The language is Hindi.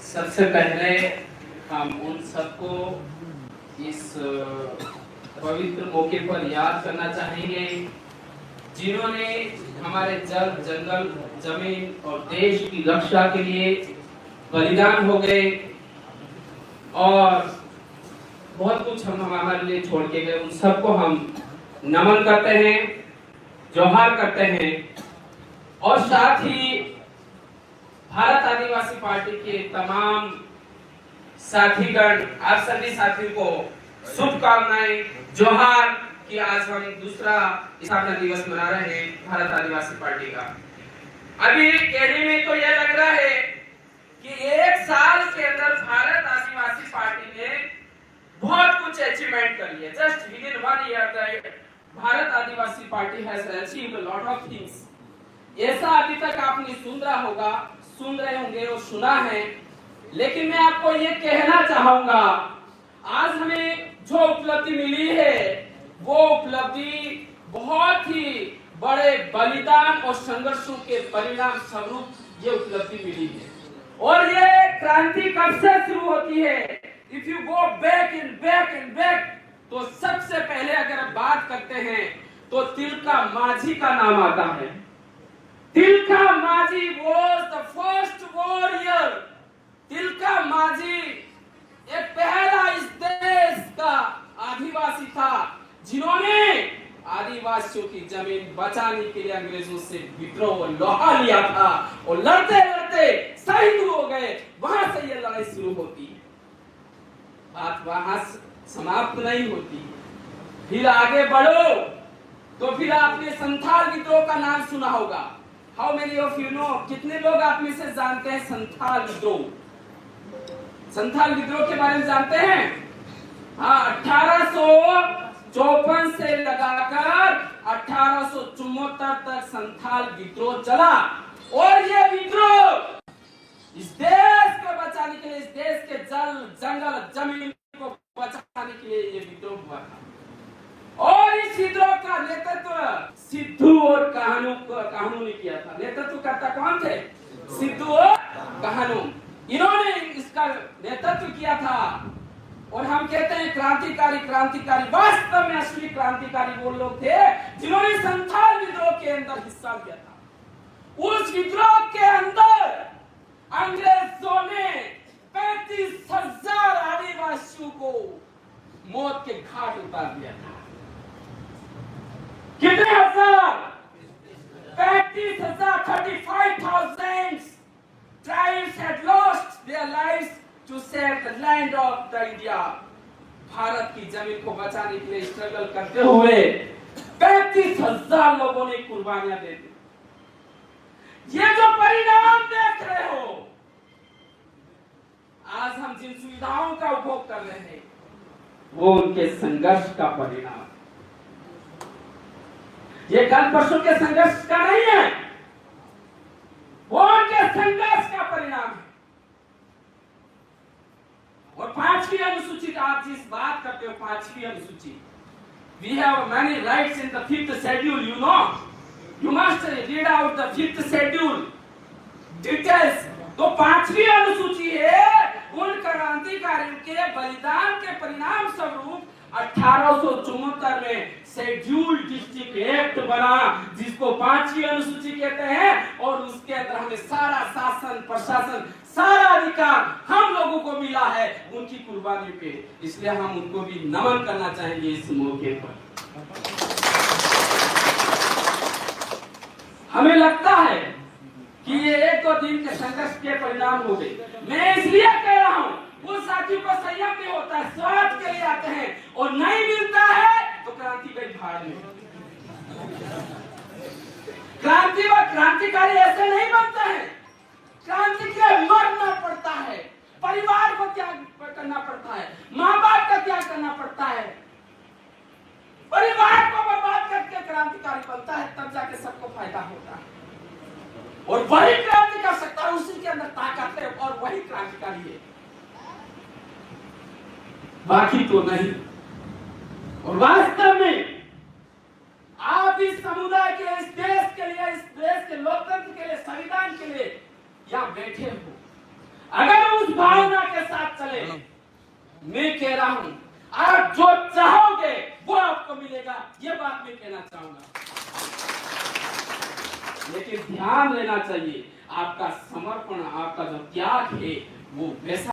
सबसे पहले हम उन सबको इस पवित्र मौके पर याद करना चाहेंगे जिन्होंने हमारे जल, जंगल, जमीन और देश की रक्षा के लिए बलिदान हो गए और बहुत कुछ हम हमारे लिए छोड़ के गए। उन सबको हम नमन करते हैं, जोहार करते हैं और साथ ही भारत आदिवासी पार्टी के तमाम साथीगण, आप सभी साथियों को शुभकामनाएं, जोहार कि आज हम दूसरा स्थापना दिवस मना रहे हैं भारत आदिवासी पार्टी का। अभी कहने में तो यह लग रहा है कि एक साल के अंदर भारत आदिवासी पार्टी ने बहुत कुछ अचीवमेंट कर लिया। Just with in 1 year Bharat Adivasi party has achieved a lot of things. ऐसा अभी तक आपने सुन रहे होंगे और सुना है, लेकिन मैं आपको ये कहना चाहूंगा, आज हमें जो उपलब्धि मिली है वो उपलब्धि बहुत ही बड़े बलिदान और संघर्षों के परिणाम स्वरूप ये उपलब्धि मिली है। और ये क्रांति कब से शुरू होती है? If you go back and back, तो सबसे पहले अगर बात करते हैं तो तिलका मांझी का नाम आता है। Tilka Manjhi was the first warrior। Tilka Manjhi एक पहला इस देश का आदिवासी था जिन्होंने आदिवासियों की जमीन बचाने के लिए अंग्रेजों से विद्रोह लोहा लिया था और लड़ते लड़ते शहीद हो गए। वहां से ये लड़ाई शुरू होती है, बात वहां समाप्त नहीं होती। फिर आगे बढ़ो तो फिर आपने संथाल विद्रोह का नाम सुना होगा। How many of you know, कितने लोग आप में से जानते हैं संथाल विद्रोह? संथाल विद्रोह के बारे में जानते हैं? हाँ, 1854 से लगाकर 1874 तक संथाल विद्रोह चला। और ये विद्रोह इस देश को बचाने के लिए, इस देश के जल, जंगल, जमीन को बचाने के लिए ये विद्रोह हुआ था। और इस विद्रोह का नेतृत्व सिद्धू और कान्हू ने किया था। नेतृत्वकर्ता कौन थे? सिद्धू और कान्हू। इन्होंने इसका नेतृत्व किया था। और हम कहते हैं क्रांतिकारी। वास्तव में असली क्रांतिकारी वो लोग थे जिन्होंने संथाल विद्रोह के अंदर हिस्सा लिया था। उस विद्रोह के अंदर अंग्रेजों ने 35,000 आदिवासियों को मौत के घाट उतार दिया था। कितने हजार? 35,000, 35,000 tribes had lost their lives to save the land of the India। Bharat की जमीन को बचाने के लिए स्ट्रगल करते हुए 35,000 लोगों ने कुर्बानियां दे दी। ये जो परिणाम देख रहे हो, आज हम जिन सुविधाओं का उपभोग कर रहे हैं वो उनके संघर्ष का परिणाम। ये कल परसों के संघर्ष का नहीं है, वो उनके संघर्ष का परिणाम है। और 5वीं अनुसूची का आप जिस बात करते हो, 5वीं अनुसूची, we have many rights in the 5th schedule, you know, you must read out the 5th schedule details। तो 5वीं अनुसूची है उन क्रांतिकारियों के बलिदान के परिणाम स्वरूप 1874 में शेड्यूल डिस्ट्रिक्ट एक्ट बना, जिसको 5वीं अनुसूची कहते हैं। और उसके अंदर हमें सारा शासन, प्रशासन, सारा अधिकार हम लोगों को मिला है उनकी कुर्बानियों पे। इसलिए हम उनको भी नमन करना चाहेंगे इस मौके पर। हमें लगता है कि ये 1-2 दिन के संघर्ष के परिणाम हो गए। मैं इसलिए कह रहा हूं, उस साथियों को संयम नहीं होता है, स्वार्थ के लिए आते हैं और नहीं मिलता है तो क्रांति गई भाड़ में। क्रांति व क्रांतिकारी ऐसे नहीं बनते हैं। क्रांति के लिए मरना पड़ता है, परिवार को त्याग करना पड़ता है, माँ बाप का त्याग करना पड़ता है, परिवार को बर्बाद करके क्रांतिकारी बनता है, तब जाके सबको फायदा होता है। और वही क्रांति कर सकता है, उसी के अंदर ताकत है और वही क्रांतिकारी है, बाकी तो नहीं। और वास्तव में आप इस समुदाय के, इस देश के लिए, इस देश के लोकतंत्र के लिए, संविधान के लिए यहाँ बैठे हो। अगर उस भावना के साथ चले, मैं कह रहा हूं आप जो चाहोगे वो आपको मिलेगा, ये बात मैं कहना चाहूंगा। लेकिन ध्यान लेना चाहिए, आपका समर्पण, आपका जो त्याग है वो वैसा